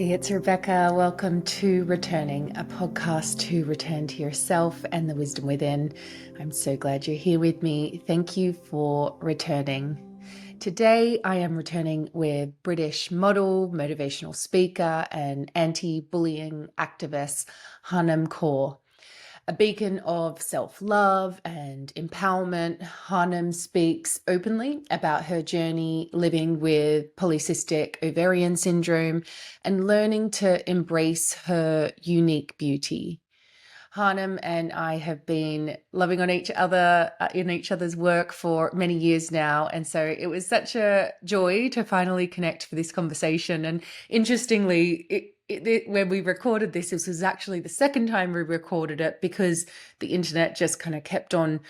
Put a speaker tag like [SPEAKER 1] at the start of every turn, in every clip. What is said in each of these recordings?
[SPEAKER 1] Hey, it's Rebecca. Welcome to Returning, a podcast to return to yourself and the wisdom within. I'm so glad you're here with me. Thank you for returning. Today, I am returning with British model, motivational speaker, and anti-bullying activist Harnaam Kaur. A beacon of self-love and empowerment, Harnaam speaks openly about her journey living with polycystic ovarian syndrome and learning to embrace her unique beauty. Harnaam and I have been loving on each other in each other's work for many years now. And so it was such a joy to finally connect for this conversation. And interestingly, when we recorded this was actually the second time we recorded it because the internet just kind of kept on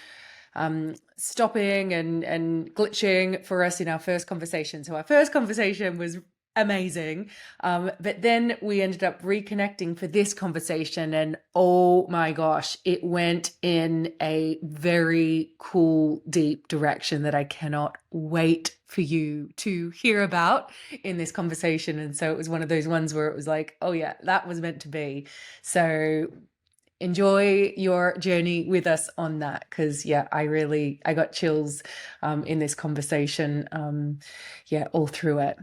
[SPEAKER 1] stopping and glitching for us in our first conversation. So our first conversation was amazing. But then we ended up reconnecting for this conversation, and oh my gosh, it went in a very cool, deep direction that I cannot wait for you to hear about in this conversation. And so it was one of those ones where it was like, oh yeah, that was meant to be. So enjoy your journey with us on that, because yeah, I got chills in this conversation, all through it.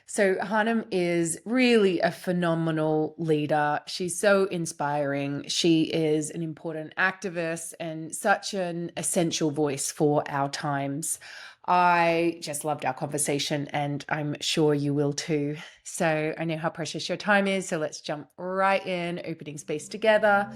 [SPEAKER 1] So Harnaam is really a phenomenal leader. She's so inspiring. She is an important activist and such an essential voice for our times. I just loved our conversation, and I'm sure you will too. So I know how precious your time is, so let's jump right in, opening space together.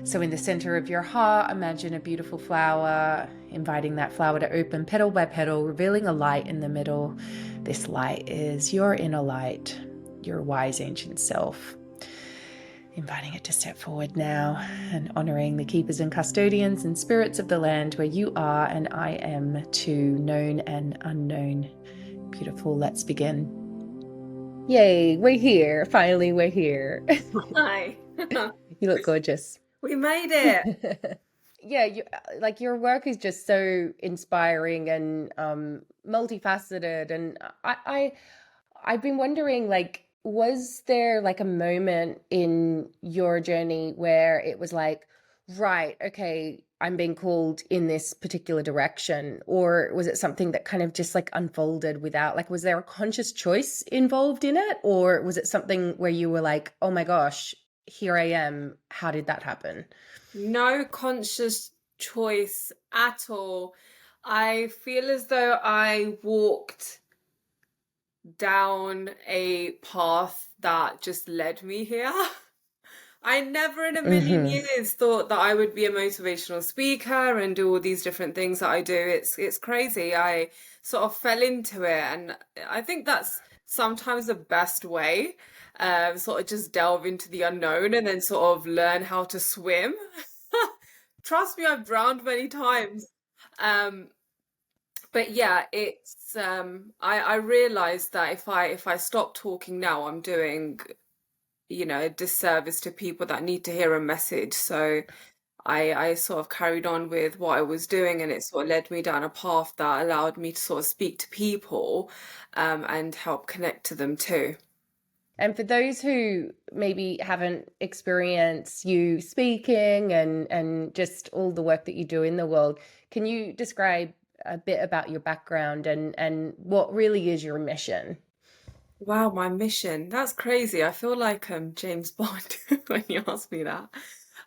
[SPEAKER 1] So in the center of your heart, imagine a beautiful flower, inviting that flower to open petal by petal, revealing a light in the middle. This light is your inner light, your wise ancient self. Inviting it to step forward now and honoring the keepers and custodians and spirits of the land where you are and I am, to known and unknown. Beautiful. Let's begin. Yay, we're here. Finally, we're here.
[SPEAKER 2] Hi.
[SPEAKER 1] You look gorgeous.
[SPEAKER 2] We made it.
[SPEAKER 1] Yeah, your work is just so inspiring and multifaceted. And I've been wondering, was there like a moment in your journey where it was like, right, okay, I'm being called in this particular direction? Or was it something that kind of just like unfolded without, like, was there a conscious choice involved in it? Or was it something where you were like, oh my gosh, here I am. How did that happen?
[SPEAKER 2] No conscious choice at all. I feel as though I walked down a path that just led me here. I never in a million
[SPEAKER 1] Mm-hmm.
[SPEAKER 2] years thought that I would be a motivational speaker and do all these different things that I do. It's crazy. I sort of fell into it, and I think that's sometimes the best way. Sort of just delve into the unknown and then sort of learn how to swim. Trust me, I've drowned many times. Um, but yeah, it's I realized that if I stop talking now, I'm doing a disservice to people that need to hear a message. So I sort of carried on with what I was doing, and it sort of led me down a path that allowed me to sort of speak to people and help connect to them too.
[SPEAKER 1] And for those who maybe haven't experienced you speaking and just all the work that you do in the world, can you describe a bit about your background and what really is your mission?
[SPEAKER 2] Wow, my mission. That's crazy. I feel like James Bond when you ask me that.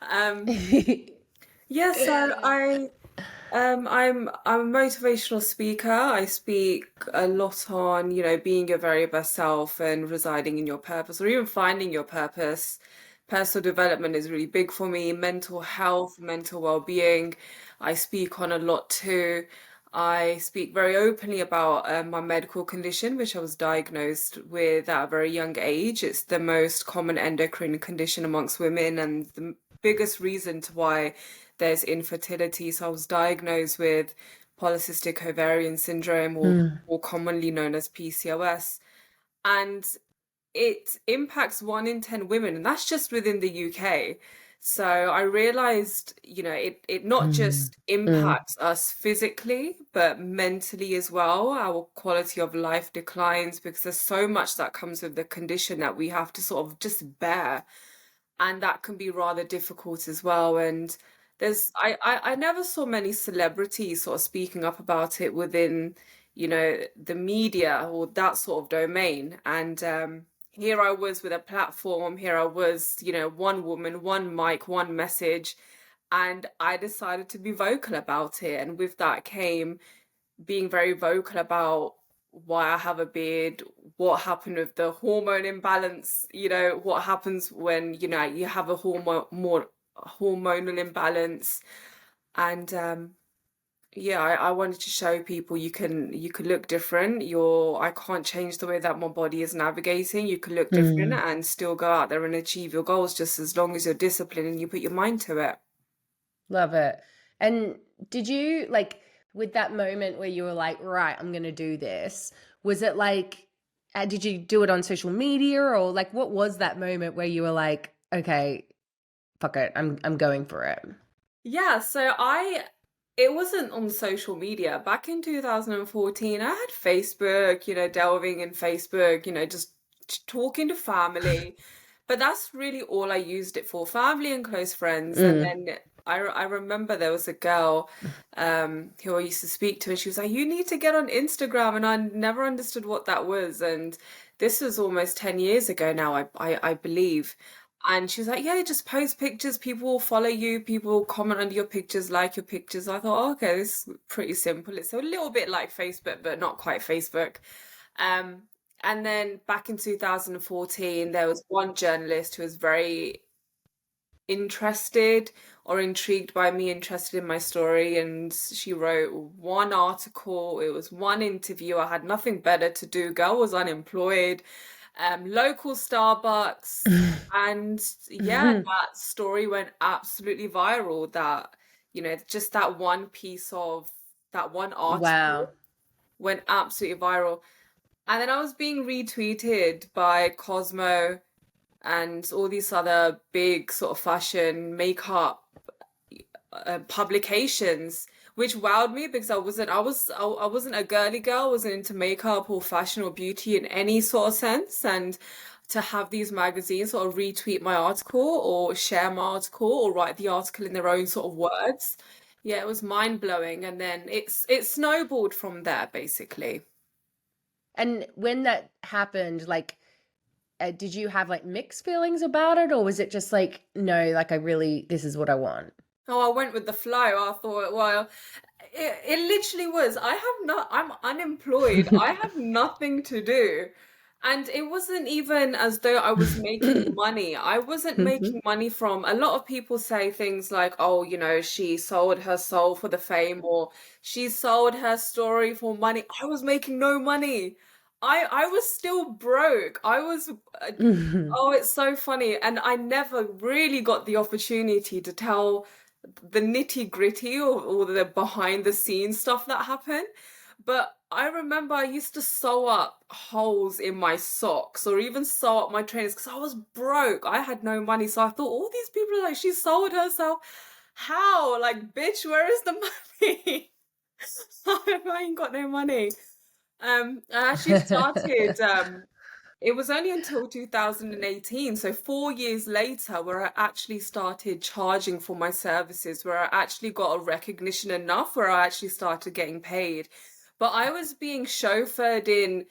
[SPEAKER 2] Um, yeah, so I'm a motivational speaker. I speak a lot on, being your very best self and residing in your purpose or even finding your purpose. Personal development is really big for me. Mental health, mental well-being, I speak on a lot too. I speak very openly about my medical condition, which I was diagnosed with at a very young age. It's the most common endocrine condition amongst women and the biggest reason to why there's infertility. So I was diagnosed with polycystic ovarian syndrome, or
[SPEAKER 1] Mm.
[SPEAKER 2] more commonly known as PCOS. And it impacts 1 in 10 women, and that's just within the UK. So I realized, it not
[SPEAKER 1] Mm.
[SPEAKER 2] just
[SPEAKER 1] Mm.
[SPEAKER 2] impacts us physically, but mentally as well. Our quality of life declines because there's so much that comes with the condition that we have to sort of just bear. And that can be rather difficult as well. And I never saw many celebrities sort of speaking up about it within, the media or that sort of domain. And here I was with a platform, here I was, one woman, one mic, one message, and I decided to be vocal about it. And with that came being very vocal about why I have a beard, what happened with the hormone imbalance, what happens when, you have a hormonal imbalance. And yeah, I wanted to show people you can look different. I can't change the way that my body is navigating. You can look different
[SPEAKER 1] Mm.
[SPEAKER 2] and still go out there and achieve your goals just as long as you're disciplined and you put your mind to it.
[SPEAKER 1] Love it. And did you like with that moment where you were like, right, I'm going to do this? Was it like, did you do it on social media or like what was that moment where you were like, okay, fuck it, I'm going for it?
[SPEAKER 2] Yeah, so it wasn't on social media. Back in 2014, I had Facebook, delving in Facebook, just talking to family. But that's really all I used it for, family and close friends. And
[SPEAKER 1] Mm.
[SPEAKER 2] then I remember there was a girl who I used to speak to, and she was like, "You need to get on Instagram." And I never understood what that was. And this was almost 10 years ago now, I believe. And she was like, yeah, just post pictures. People will follow you. People will comment under your pictures, like your pictures. I thought, oh, okay, this is pretty simple. It's a little bit like Facebook, but not quite Facebook. Um, and then back in 2014, there was one journalist who was very interested or intrigued by me, interested in my story. And she wrote one article. It was one interview. I had nothing better to do. Girl was unemployed, local Starbucks. And yeah, that story went absolutely viral. That, just that one piece of that one article
[SPEAKER 1] Wow.
[SPEAKER 2] went absolutely viral. And then I was being retweeted by Cosmo and all these other big sort of fashion makeup publications, which wowed me because I wasn't a girly girl, I wasn't into makeup or fashion or beauty in any sort of sense. And to have these magazines sort of retweet my article or share my article or write the article in their own sort of words, yeah, it was mind blowing. And then it snowballed from there basically.
[SPEAKER 1] And when that happened, like, did you have like mixed feelings about it, or was it just like, no, like I really, this is what I want?
[SPEAKER 2] Oh, I went with the flow. I thought, well, it literally was. I'm unemployed. I have nothing to do. And it wasn't even as though I was making money. I wasn't making money from, a lot of people say things like, oh, she sold her soul for the fame or she sold her story for money. I was making no money. I was still broke. Oh, it's so funny. And I never really got the opportunity to tell the nitty gritty or the behind the scenes stuff that happened. But I remember I used to sew up holes in my socks or even sew up my trainers because I was broke. I had no money. So I thought all these people are like, she sold herself. How? Like, bitch, where is the money? I ain't got no money. I actually started it was only until 2018, so 4 years later, where I actually started charging for my services, where I actually got a recognition enough, where I actually started getting paid. But I was being chauffeured in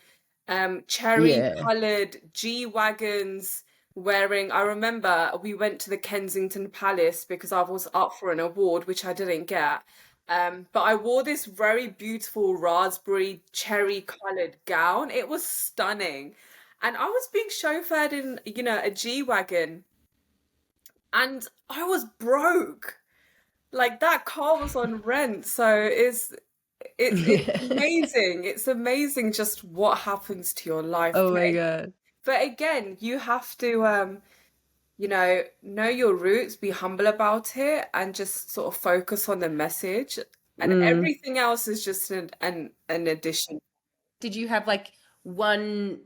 [SPEAKER 1] Yeah.
[SPEAKER 2] cherry-colored G-wagons, I remember we went to the Kensington Palace because I was up for an award, which I didn't get. But I wore this very beautiful raspberry cherry colored gown. It was stunning. And I was being chauffeured in, a G-Wagon, and I was broke. Like that car was on rent. So it's amazing. It's amazing just what happens to your life.
[SPEAKER 1] Oh
[SPEAKER 2] But
[SPEAKER 1] my God.
[SPEAKER 2] but again, you have to know your roots, be humble about it, and just sort of focus on the message. And
[SPEAKER 1] Mm.
[SPEAKER 2] everything else is just an addition.
[SPEAKER 1] Did you have like one?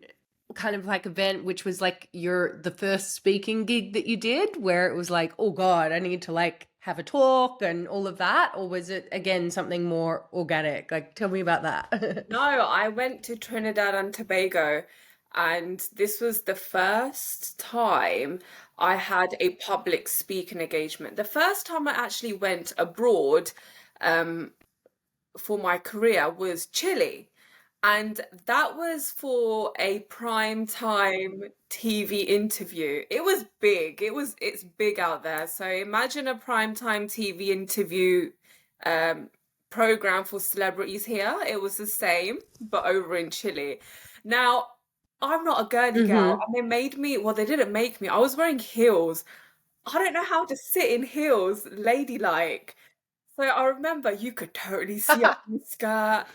[SPEAKER 1] kind of like event, which was like the first speaking gig that you did, where it was like, oh God, I need to like have a talk and all of that? Or was it again something more organic? Like, tell me about that.
[SPEAKER 2] No, I went to Trinidad and Tobago, and this was the first time I had a public speaking engagement. The first time I actually went abroad, um, for my career was Chile. And that was for a prime time TV interview. It was big. It's big out there. So imagine a prime time TV interview um program for celebrities here. It was the same, but over in Chile. Now, I'm not a girly girl,
[SPEAKER 1] Mm-hmm.
[SPEAKER 2] and they made me, well, they didn't make me. I was wearing heels. I don't know how to sit in heels ladylike. So I remember you could totally see up my skirt,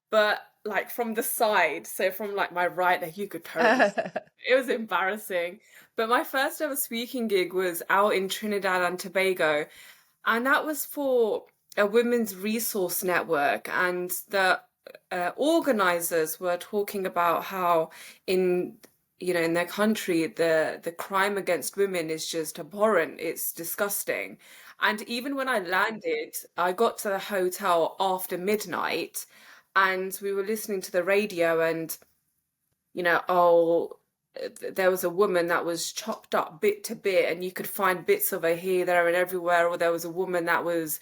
[SPEAKER 2] but like from the side, so from like my right there, you could totally see. It was embarrassing. But my first ever speaking gig was out in Trinidad and Tobago, and that was for a women's resource network. And the organizers were talking about how in in their country the crime against women is just abhorrent. It's disgusting. And even when I landed, I got to the hotel after midnight, and we were listening to the radio, and oh, there was a woman that was chopped up bit to bit, and you could find bits of her here, there, and everywhere. Or there was a woman that was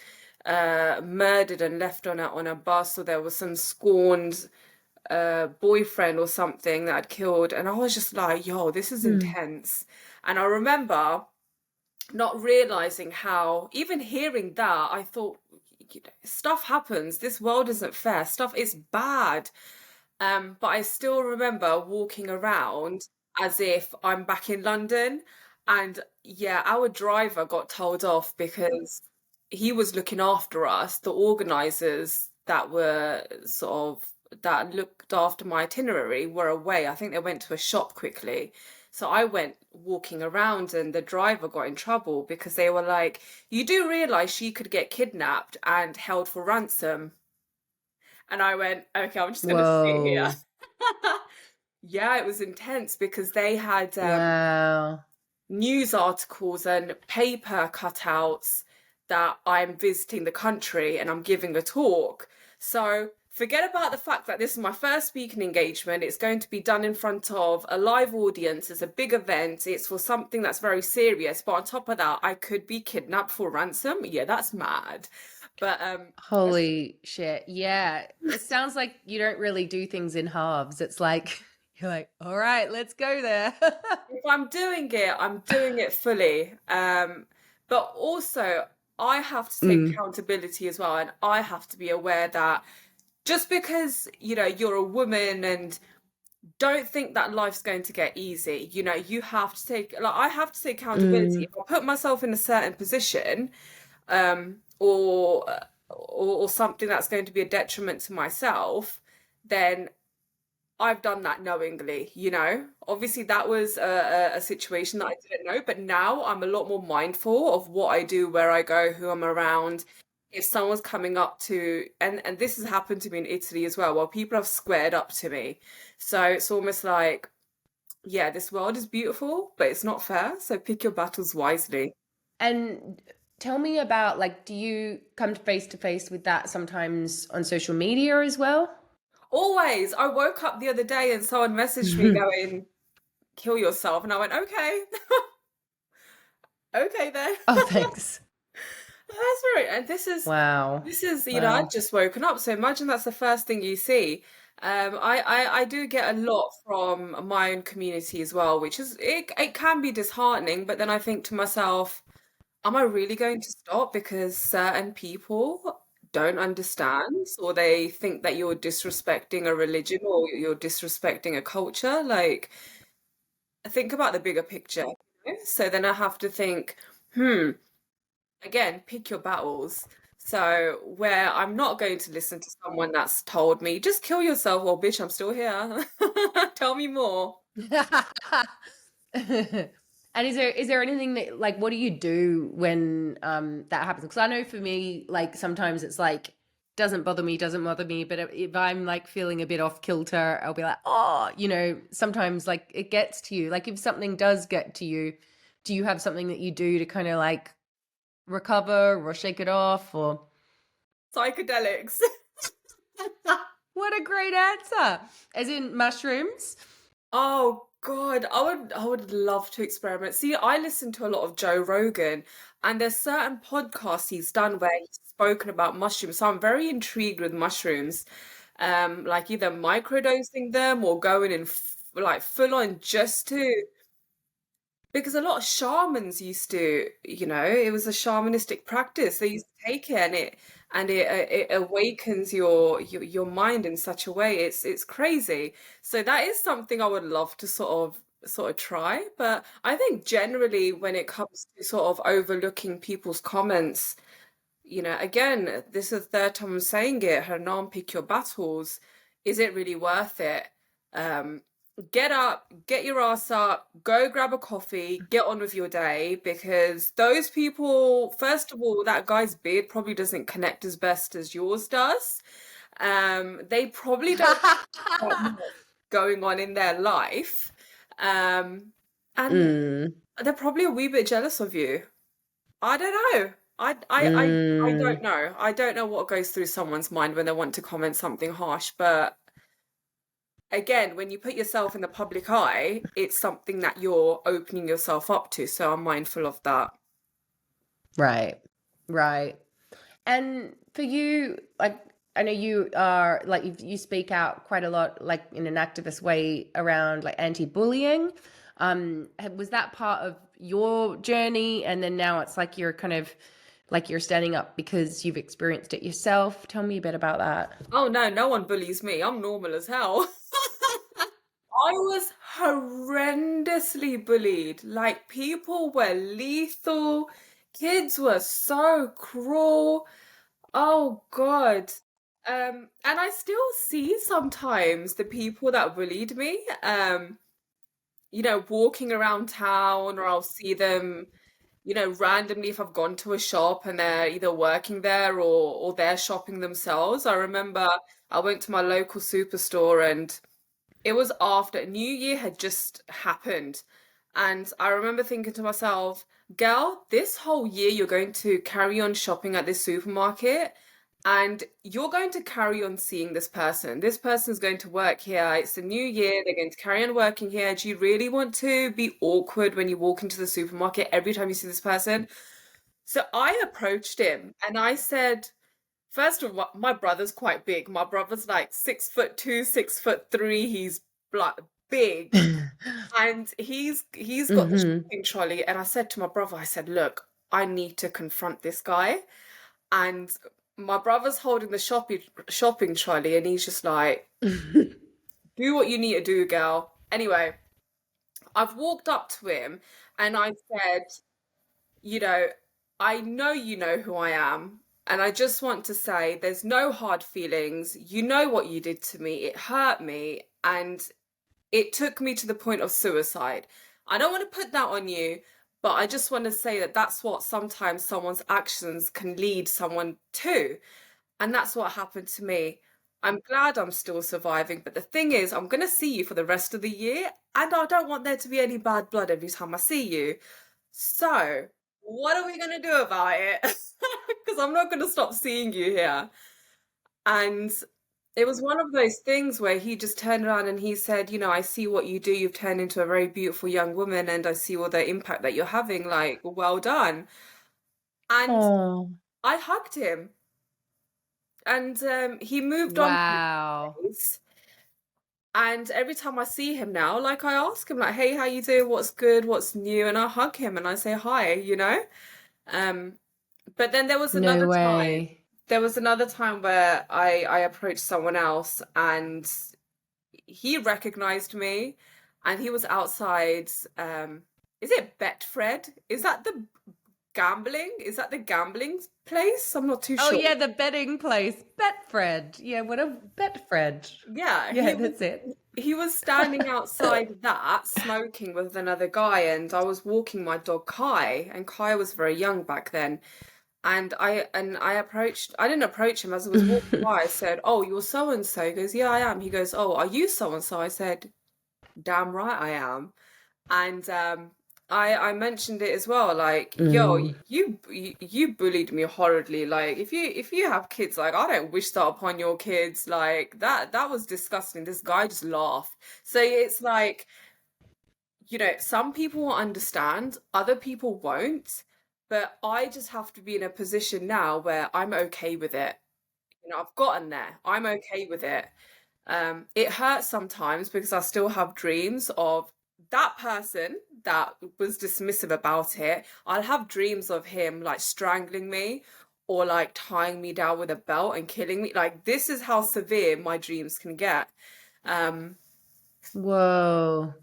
[SPEAKER 2] murdered and left on a bus, or there was some scorned boyfriend or something that had killed. And I was just like, yo, this is
[SPEAKER 1] Mm.
[SPEAKER 2] intense. And I remember not realizing how, even hearing that, I thought, stuff happens. This world isn't fair. Stuff is bad. But I still remember walking around as if I'm back in London. And yeah, our driver got told off because he was looking after us. The organizers that were sort of that looked after my itinerary were away. I think they went to a shop quickly. So I went walking around, and the driver got in trouble because they were like, "You do realize she could get kidnapped and held for ransom?" And I went, okay, I'm just going to sit here.
[SPEAKER 1] Whoa.
[SPEAKER 2] Yeah, it was intense because they had
[SPEAKER 1] Wow.
[SPEAKER 2] news articles and paper cutouts that I'm visiting the country and I'm giving a talk. So forget about the fact that this is my first speaking engagement. It's going to be done in front of a live audience. It's a big event. It's for something that's very serious. But on top of that, I could be kidnapped for ransom. Yeah, that's mad. But
[SPEAKER 1] Holy shit. Yeah. It sounds like you don't really do things in halves. It's like, you're like, all right, let's go there.
[SPEAKER 2] if I'm doing it, I'm doing it fully. But also, I have to take
[SPEAKER 1] Mm.
[SPEAKER 2] accountability as well, and I have to be aware that just because, you're a woman, and don't think that life's going to get easy. You have to like, I have to take accountability.
[SPEAKER 1] Mm.
[SPEAKER 2] If I put myself in a certain position, or something that's going to be a detriment to myself, then I've done that knowingly. Obviously, that was a situation that I didn't know, but now I'm a lot more mindful of what I do, where I go, who I'm around. If someone's coming up to, and this has happened to me in Italy as well, where people have squared up to me. So it's almost like, yeah, this world is beautiful, but it's not fair. So pick your battles wisely.
[SPEAKER 1] And tell me about like, do you come to face with that sometimes on social media as well?
[SPEAKER 2] Always. I woke up the other day and someone messaged me going, kill yourself. And I went, okay, okay then.
[SPEAKER 1] Oh, thanks.
[SPEAKER 2] That's right. And
[SPEAKER 1] Wow.
[SPEAKER 2] I'd
[SPEAKER 1] Wow.
[SPEAKER 2] just woken up. So imagine that's the first thing you see. I do get a lot from my own community as well, which is it can be disheartening, but then I think to myself, am I really going to stop because certain people don't understand, or they think that you're disrespecting a religion or you're disrespecting a culture? Like, think about the bigger picture. So then I have to think, hmm, again, pick your battles. So where I'm not going to listen to someone that's told me, just kill yourself. Well, bitch, I'm still here. Tell me more.
[SPEAKER 1] And is there anything that like what do you do when that happens? Because I know for me, like sometimes it's like doesn't bother me, doesn't bother me. But if I'm like feeling a bit off kilter, I'll be like, oh, sometimes like it gets to you. Like if something does get to you, do you have something that you do to kind of like recover or shake it off or?
[SPEAKER 2] Psychedelics.
[SPEAKER 1] What a great answer. As in mushrooms?
[SPEAKER 2] Oh God, I would love to experiment. See, I listen to a lot of Joe Rogan, and there's certain podcasts he's done where he's spoken about mushrooms. So I'm very intrigued with mushrooms. Like either microdosing them or going in like full on just to because a lot of shamans used to, it was a shamanistic practice. They used to take it and it awakens your mind in such a way. It's crazy. So that is something I would love to sort of try. But I think generally when it comes to sort of overlooking people's comments, again, this is the third time I'm saying it, Harnaam, pick your battles. Is it really worth it? Um, get up, get your ass up, go grab a coffee, get on with your day, because those people, first of all, that guy's beard probably doesn't connect as best as yours does. They probably don't have that much going on in their life. And
[SPEAKER 1] Mm,
[SPEAKER 2] they're probably a wee bit jealous of you. I don't know. I don't
[SPEAKER 1] mm,
[SPEAKER 2] know. I don't know what goes through someone's mind when they want to comment something harsh, but again, when you put yourself in the public eye, it's something that you're opening yourself up to. So I'm mindful of that.
[SPEAKER 1] right, right. And for you, like, I know you are like you speak out quite a lot, like in an activist way around like anti-bullying. Was that part of your journey? And then now it's like you're kind of like you're standing up because you've experienced it yourself. Tell me a bit about that.
[SPEAKER 2] Oh no, no one bullies me. I'm normal as hell. I was horrendously bullied. Like people were lethal. Kids were so cruel. Oh God. And I still see sometimes the people that bullied me, walking around town, or I'll see them, randomly if I've gone to a shop and they're either working there or they're shopping themselves. I remember I went to my local superstore and it was after New Year had just happened. And I remember thinking to myself, girl, this whole year you're going to carry on shopping at this supermarket and you're going to carry on seeing this person. This person's going to work here. It's the new year. They're going to carry on working here. Do you really want to be awkward when you walk into the supermarket every time you see this person? So I approached him and I said, first of all, my brother's quite big. My brother's like 6'2", 6'3". He's like big, and he's got the
[SPEAKER 1] Mm-hmm.
[SPEAKER 2] shopping trolley. And I said to my brother, I said, "Look, I need to confront this guy." And my brother's holding the shopping trolley, and he's just like, "Do what you need to do, girl." Anyway, I've walked up to him, and I said, you know, I know you know who I am. And I just want to say there's no hard feelings. You know what you did to me. It hurt me. And it took me to the point of suicide. I don't want to put that on you, but I just want to say that that's what sometimes someone's actions can lead someone to. And that's what happened to me. I'm glad I'm still surviving. But the thing is, I'm going to see you for the rest of the year. And I don't want there to be any bad blood every time I see you. So, what are we going to do about it? Because I'm not going to stop seeing you here. And it was one of those things where he just turned around and he said, I see what you do. You've turned into a very beautiful young woman, and I see all the impact that you're having. Like, well done. And
[SPEAKER 1] Oh,
[SPEAKER 2] I hugged him, and he moved on from
[SPEAKER 1] wow.
[SPEAKER 2] his. And every time I see him now, like I ask him, like, "Hey, how you doing? What's good? What's new?" And I hug him and I say hi. Um, but then
[SPEAKER 1] No way.
[SPEAKER 2] there was another time where I approached someone else and he recognized me and he was outside. Is it Betfred? Is that the gambling? Is that the gambling place? I'm not too
[SPEAKER 1] Oh
[SPEAKER 2] sure.
[SPEAKER 1] yeah, the betting place. Betfred. Yeah, what a Betfred.
[SPEAKER 2] Yeah,
[SPEAKER 1] Yeah, that's it.
[SPEAKER 2] he was standing outside that smoking with another guy, and I was walking my dog Kai, and Kai was very young back then. I didn't approach him as I was walking by. I said, "Oh, you're so and so." He goes, "Yeah, I am." He goes, "Oh, are you so and so?" I said, "Damn right I am." And I mentioned it as well, like, yo,
[SPEAKER 1] Mm.
[SPEAKER 2] you bullied me horridly. Like, if you have kids, like, I don't wish that upon your kids. Like, that was disgusting. This guy just laughed. So it's like, some people will understand, other people won't. But I just have to be in a position now where I'm okay with it. I've gotten there. I'm okay with it. It hurts sometimes because I still have dreams of that person that was dismissive about it. I'll have dreams of him like strangling me or like tying me down with a belt and killing me. Like, this is how severe my dreams can get. Um,
[SPEAKER 1] Whoa.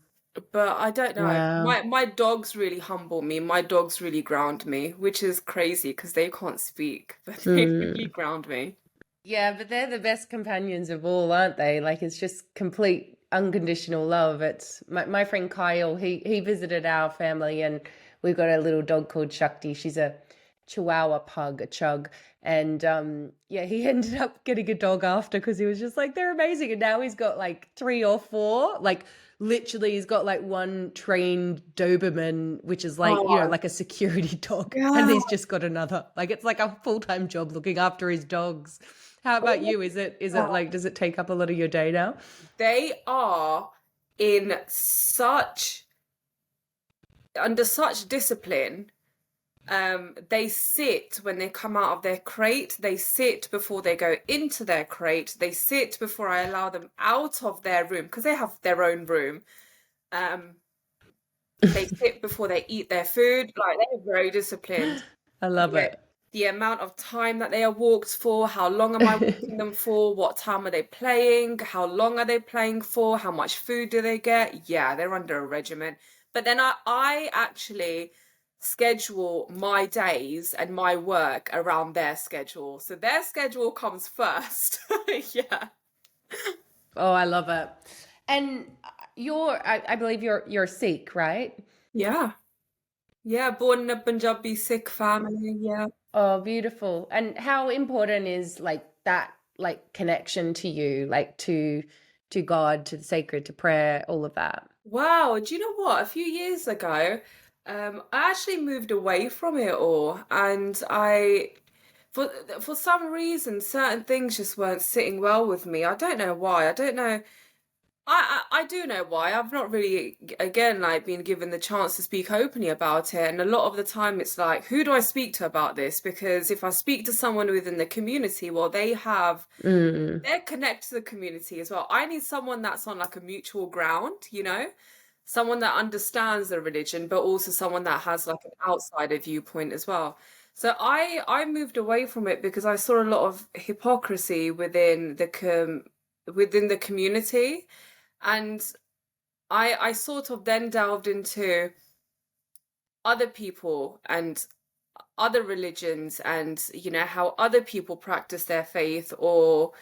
[SPEAKER 2] but I don't know.
[SPEAKER 1] Wow.
[SPEAKER 2] My dogs really humble me. My dogs really ground me, which is crazy because they can't speak, but they really
[SPEAKER 1] Mm.
[SPEAKER 2] ground me.
[SPEAKER 1] Yeah, but they're the best companions of all, aren't they? Like it's just complete unconditional love. It's my friend Kyle, he visited our family and we've got a little dog called Shakti. She's a Chihuahua pug, a chug. And yeah, he ended up getting a dog after because he was just like, they're amazing. And now he's got like three or four. Like literally he's got like one trained Doberman, which is like,
[SPEAKER 2] Oh,
[SPEAKER 1] like a security dog. And
[SPEAKER 2] yeah.
[SPEAKER 1] he's just got another. Like it's like a full-time job looking after his dogs. How about you? Is it like does it take up a lot of your day now?
[SPEAKER 2] They are in such under such discipline. They sit when they come out of their crate, they sit before they go into their crate, they sit before I allow them out of their room because they have their own room. Um, they sit before they eat their food, like they're very disciplined.
[SPEAKER 1] I love
[SPEAKER 2] The,
[SPEAKER 1] it.
[SPEAKER 2] the amount of time that they are walked for, how long am I walking them for, what time are they playing, how long are they playing for, how much food do they get? Yeah, they're under a regimen. But then I actually schedule my days and my work around their schedule. So their schedule comes first. Yeah.
[SPEAKER 1] Oh, I love it. And I believe you're Sikh, right?
[SPEAKER 2] Yeah. Yeah, born in a Punjabi Sikh family. Yeah.
[SPEAKER 1] Oh, beautiful. And how important is like that like connection to you, like to God, to the sacred, to prayer, all of that?
[SPEAKER 2] Wow, do you know what? A few years ago, I actually moved away from it all, and for for some reason, certain things just weren't sitting well with me. I don't know why. I don't know. I do know why. I've not really, again, like been given the chance to speak openly about it. And a lot of the time it's like, who do I speak to about this? Because if I speak to someone within the community, well,
[SPEAKER 1] Mm.
[SPEAKER 2] they're connected to the community as well. I need someone that's on like a mutual ground, someone that understands the religion, but also someone that has like an outsider viewpoint as well. So I moved away from it because I saw a lot of hypocrisy within the community. And I sort of then delved into other people and other religions and how other people practice their faith or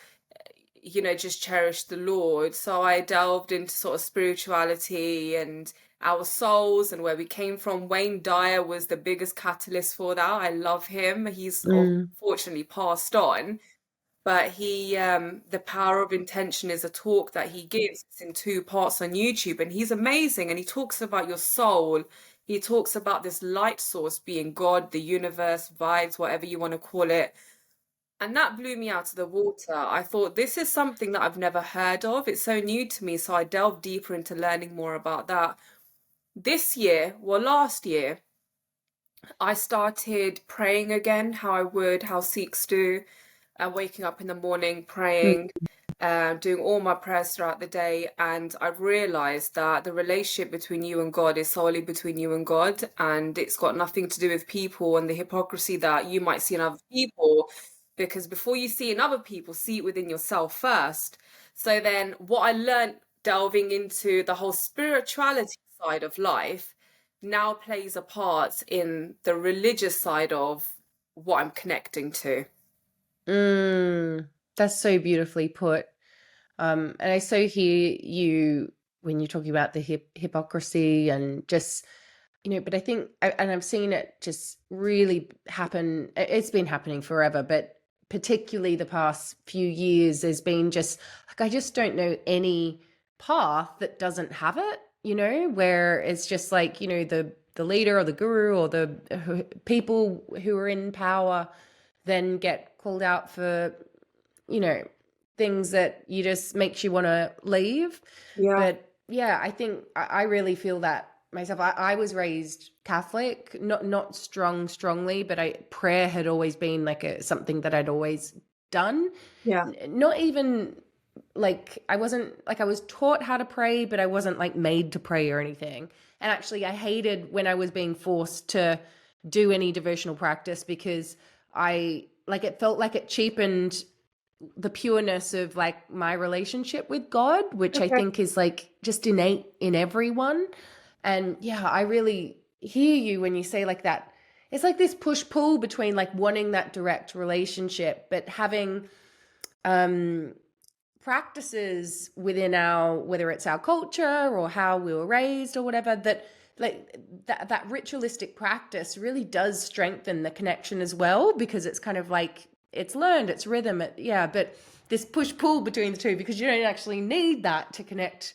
[SPEAKER 2] just cherish the Lord. So I delved into sort of spirituality and our souls and where we came from. Wayne Dyer was the biggest catalyst for that. I love him. He's
[SPEAKER 1] Mm.
[SPEAKER 2] unfortunately passed on, but the power of intention is a talk that he gives. It's in two parts on YouTube, and he's amazing. And he talks about your soul. He talks about this light source being God, the universe, vibes, whatever you want to call it. And that blew me out of the water. I thought this is something that I've never heard of. It's so new to me. So I delved deeper into learning more about that. This year, well, last year, I started praying again, how Sikhs do, waking up in the morning,
[SPEAKER 1] Mm.
[SPEAKER 2] praying, doing all my prayers throughout the day. And I've realized that the relationship between you and God is solely between you and God, and it's got nothing to do with people and the hypocrisy that you might see in other people. Because before you see in other people, see it within yourself first. So then, what I learned delving into the whole spirituality side of life now plays a part in the religious side of what I'm connecting to.
[SPEAKER 1] Mm. That's so beautifully put. And I so hear you when you're talking about the hypocrisy and just But I think, and I've seen it just really happen. It's been happening forever, but particularly the past few years, there's been just like, I just don't know any path that doesn't have it, where it's just like, the leader or the guru or the people who are in power then get called out for, you know, things that you just makes you want to leave.
[SPEAKER 2] Yeah.
[SPEAKER 1] But yeah, I think I really feel that myself. I was raised Catholic, not strongly, but prayer had always been like something that I'd always done.
[SPEAKER 2] Yeah.
[SPEAKER 1] Not even like I wasn't like I was taught how to pray, but I wasn't like made to pray or anything. And actually, I hated when I was being forced to do any devotional practice because I like it felt like it cheapened the pureness of like my relationship with God, which I
[SPEAKER 2] Okay.
[SPEAKER 1] think is like just innate in everyone. And yeah, I really hear you when you say like that. It's like this push pull between like wanting that direct relationship, but having um practices within whether it's our culture or how we were raised or whatever, that like that ritualistic practice really does strengthen the connection as well, because it's kind of like it's learned, it's rhythm, but this push pull between the two, because you don't actually need that to connect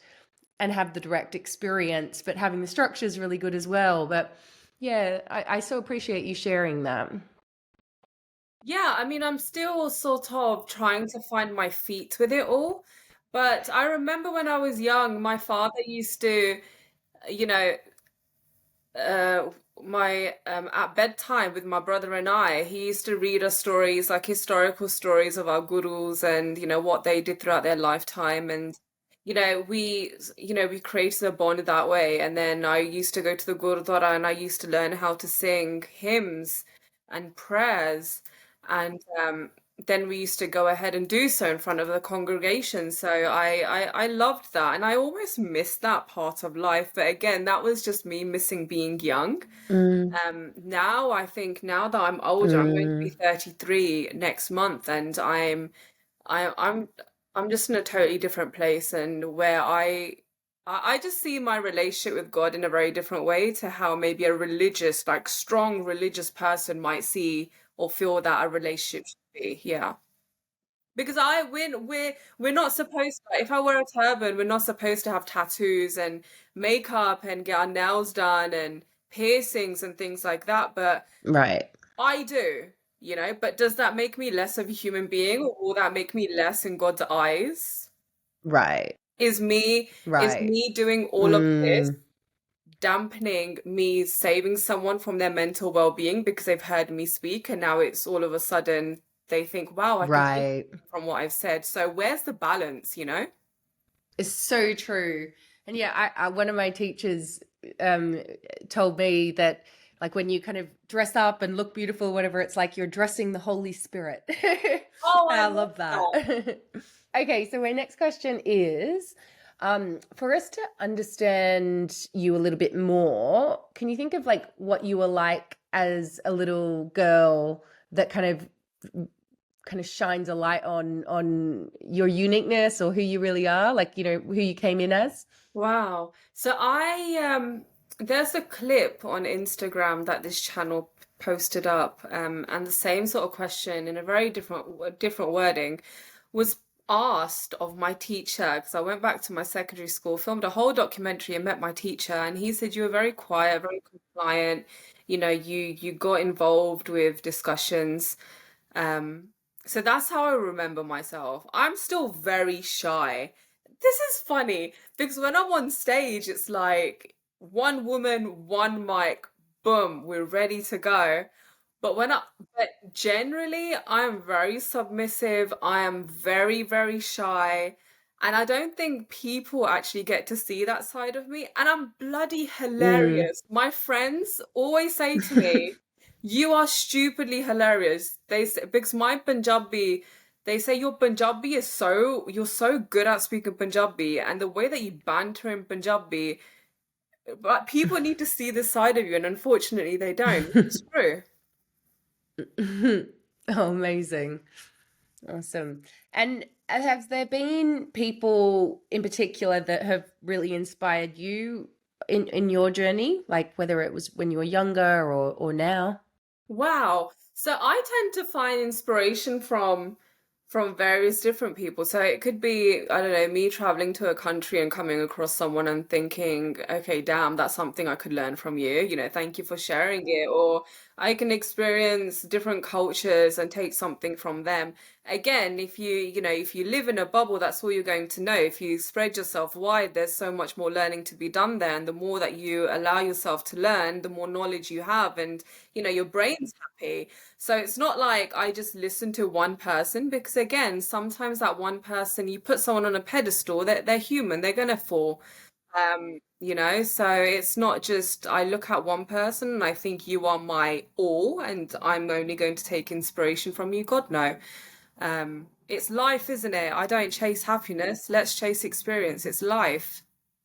[SPEAKER 1] and have the direct experience, but having the structure is really good as well. But yeah, I so appreciate you sharing that.
[SPEAKER 2] Yeah, I mean, I'm still sort of trying to find my feet with it all. But I remember when I was young, my father used to, you know, uh, my at bedtime with my brother and I, he used to read us stories, like historical stories of our gurus and, what they did throughout their lifetime. And, we created a bond that way. And then I used to go to the Gurdwara and I used to learn how to sing hymns and prayers. And then we used to go ahead and do so in front of the congregation. So I loved that. And I almost missed that part of life. But again, that was just me missing being young.
[SPEAKER 1] Mm,
[SPEAKER 2] Now I think now that I'm older, I'm going to be
[SPEAKER 1] mm,
[SPEAKER 2] 33 next month, and I, I'm I'm just in a totally different place, and where I just see my relationship with God in a very different way to how maybe a religious, like strong religious person might see or feel that a relationship should be. Yeah. Because we're not supposed to, if I wear a turban, we're not supposed to have tattoos and makeup and get our nails done and piercings and things like that, but
[SPEAKER 1] right,
[SPEAKER 2] I do, but does that make me less of a human being, or will that make me less in God's eyes?
[SPEAKER 1] right,
[SPEAKER 2] Is me is
[SPEAKER 1] right.
[SPEAKER 2] me doing all of this
[SPEAKER 1] Mm,
[SPEAKER 2] dampening me saving someone from their mental well-being because they've heard me speak, and now it's all of a sudden they think, wow, I can take
[SPEAKER 1] right.
[SPEAKER 2] from what I've said. So where's the balance, you know?
[SPEAKER 1] It's so true. And yeah, one of my teachers um told me that like when you kind of dress up and look beautiful, whatever, it's like you're dressing the Holy Spirit.
[SPEAKER 2] Oh,
[SPEAKER 1] And
[SPEAKER 2] I
[SPEAKER 1] I
[SPEAKER 2] love
[SPEAKER 1] love that.
[SPEAKER 2] that.
[SPEAKER 1] Okay, so my next question is, for us to understand you a little bit more, can you think of like what you were like as a little girl that kind of shines a light on your uniqueness or who you really are, like who you came in as?
[SPEAKER 2] Wow. So there's a clip on Instagram that this channel posted up, and the same sort of question in a very different wording was asked of my teacher, because I went back to my secondary school, filmed a whole documentary and met my teacher, and he said you were very quiet, very compliant, you got involved with discussions. Um, so that's how I remember myself. I'm still very shy. This is funny because when I'm on stage, it's like one woman, one mic, boom, we're ready to go. But generally, I'm very submissive. I am very, very shy. And I don't think people actually get to see that side of me. And I'm bloody
[SPEAKER 1] Mm.
[SPEAKER 2] hilarious. My friends always say to me, you are stupidly hilarious. They say, because my Punjabi, they say your Punjabi you're so good at speaking Punjabi, and the way that you banter in Punjabi, but people need to see this side of you, and unfortunately they don't. It's true.
[SPEAKER 1] Oh, amazing. Awesome. And have there been people in particular that have really inspired you in your journey, like whether it was when you were younger or now?
[SPEAKER 2] Wow. So I tend to find inspiration from various different people. So it could be, I don't know, me traveling to a country and coming across someone and thinking, okay, damn, that's something I could learn from you. Thank you for sharing it. Or I can experience different cultures and take something from them. Again, if you live in a bubble, that's all you're going to know. If you spread yourself wide, there's so much more learning to be done there. And the more that you allow yourself to learn, the more knowledge you have, and your brain's happy. So it's not like I just listen to one person, because again, sometimes that one person, you put someone on a pedestal, they're human, they're gonna fall. So it's not just I look at one person and I think you are my all and I'm only going to take inspiration from you. God, no. It's life, isn't it? I don't chase happiness. Let's chase experience. It's life.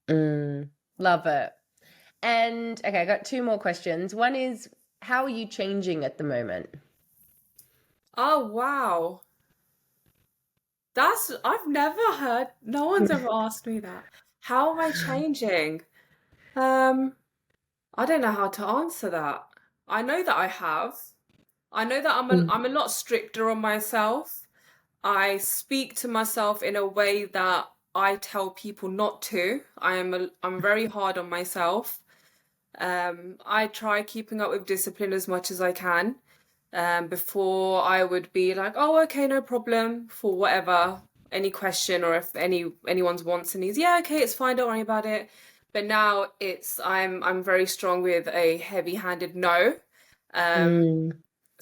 [SPEAKER 1] Love it. And okay, I got two more questions. One is, how are you changing at the moment?
[SPEAKER 2] Oh, wow. I've never heard, no one's ever asked me that. How am I changing? Um, I don't know how to answer that. I know that I have. I know that I'm a lot stricter on myself. I speak to myself in a way that I tell people not to. I'm very hard on myself. I try keeping up with discipline as much as I can. Before I would be like, oh, okay, no problem for whatever, any question, or if anyone's wants and needs, yeah, okay, it's fine, don't worry about it. But now I'm very strong with a heavy-handed no. Um,
[SPEAKER 1] Mm,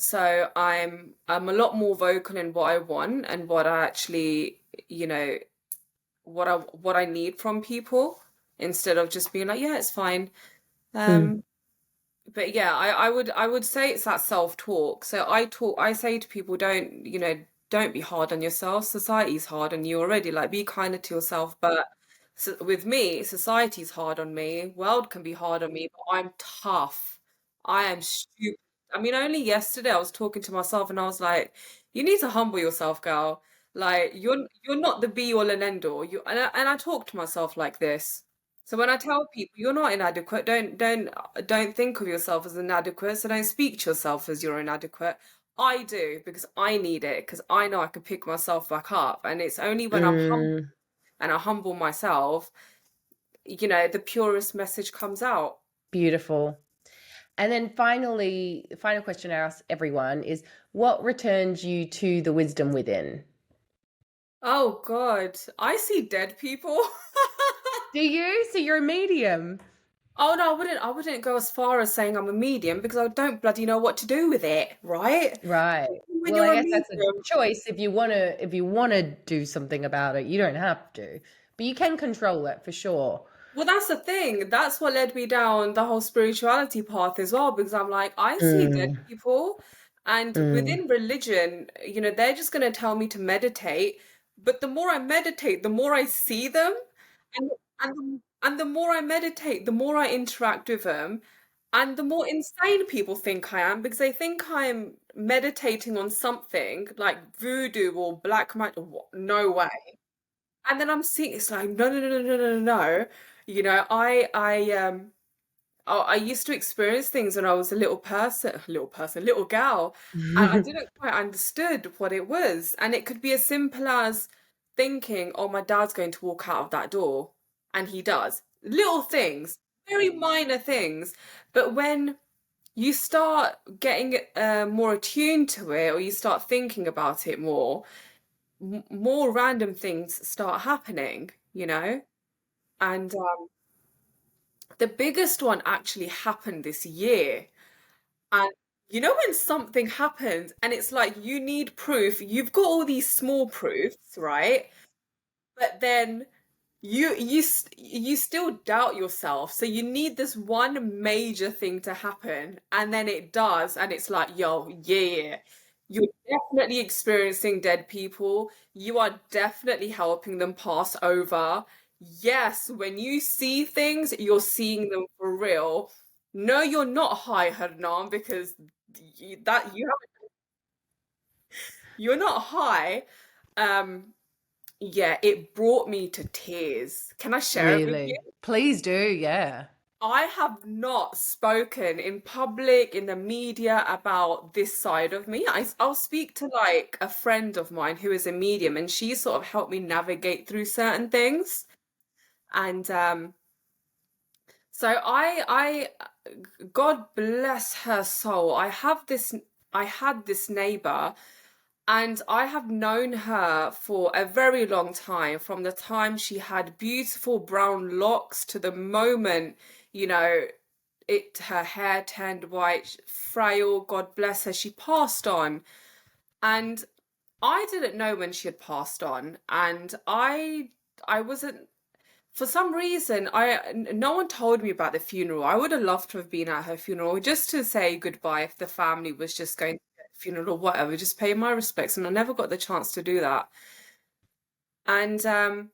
[SPEAKER 2] so I'm a lot more vocal in what I want and what I actually, what I need from people, instead of just being like, yeah, it's fine.
[SPEAKER 1] mm,
[SPEAKER 2] Um, but yeah, I would say it's that self-talk. So I say to people, don't be hard on yourself. Society's hard on you already. Like, be kinder to yourself. But with me, society's hard on me. World can be hard on me, but I'm tough. I am stupid. I mean, only yesterday I was talking to myself and I was like, you need to humble yourself, girl. Like, you're not the be all and end all. And I talk to myself like this. So when I tell people you're not inadequate, don't think of yourself as inadequate. So don't speak to yourself as you're inadequate. I do, because I need it, because I know I can pick myself back up. And it's only when I'm humble
[SPEAKER 1] mm.
[SPEAKER 2] and I humble myself, the purest message comes out.
[SPEAKER 1] Beautiful. And then finally, the final question I ask everyone is, what returns you to the wisdom within?
[SPEAKER 2] Oh God, I see dead people.
[SPEAKER 1] Do you? So you're a medium.
[SPEAKER 2] Oh no, I wouldn't go as far as saying I'm a medium, because I don't bloody know what to do with it, right?
[SPEAKER 1] Right.
[SPEAKER 2] When
[SPEAKER 1] Well, I
[SPEAKER 2] you're a
[SPEAKER 1] guess that's a
[SPEAKER 2] medium,
[SPEAKER 1] choice if you want to do something about it. You don't have to. But you can control it for sure.
[SPEAKER 2] well, that's the thing. That's what led me down the whole spirituality path as well, because I'm like, I see dead
[SPEAKER 1] Mm,
[SPEAKER 2] people, and
[SPEAKER 1] mm,
[SPEAKER 2] within religion, they're just going to tell me to meditate. But the more I meditate, the more I see them, and and the more I meditate, the more I interact with them, and the more insane people think I am, because they think I'm meditating on something like voodoo or black magic. No way. And then I'm seeing it's like, no, no, no, no, no, no, no. No. I used to experience things when I was a little gal, and I
[SPEAKER 1] mm,
[SPEAKER 2] didn't quite understood what it was. And it could be as simple as thinking, oh, my dad's going to walk out of that door, and he does. Little things, very minor things. But when you start getting more attuned to it, or you start thinking about it more, more random things start happening, And the biggest one actually happened this year. And when something happens and it's like you need proof, you've got all these small proofs, right? But then you still doubt yourself. So you need this one major thing to happen, and then it does, and it's like, yo, yeah. You're definitely experiencing dead people. You are definitely helping them pass over. Yes, when you see things, you're seeing them for real. No, you're not high, Harnaam, because you're not high. Um, yeah, it brought me to tears. Can I share it with you?
[SPEAKER 1] really? Please do, yeah.
[SPEAKER 2] I have not spoken in public, in the media about this side of me. I'll speak to like a friend of mine who is a medium, and she sort of helped me navigate through certain things. And so God bless her soul. I had this neighbor, and I have known her for a very long time, from the time she had beautiful brown locks to the moment, you know, her hair turned white, frail, God bless her, she passed on. And I didn't know when she had passed on, and I wasn't, for some reason, no one told me about the funeral. I would have loved to have been at her funeral just to say goodbye if the family was just going to the funeral or whatever, just pay my respects, and I never got the chance to do that. And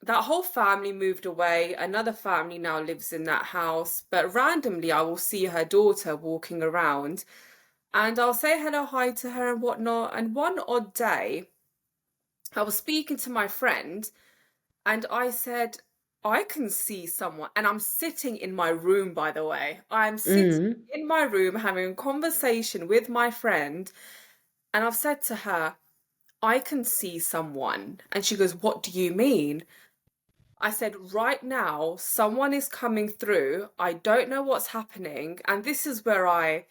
[SPEAKER 2] that whole family moved away. Another family now lives in that house, but randomly I will see her daughter walking around, and I'll say hello, hi to her and whatnot. And one odd day, I was speaking to my friend, and I said, I can see someone. And I'm sitting in my room, by the way. I'm sitting
[SPEAKER 1] Mm.
[SPEAKER 2] in my room having a conversation with my friend. And I've said to her, I can see someone. And she goes, what do you mean? I said, right now, someone is coming through. I don't know what's happening. And this is where I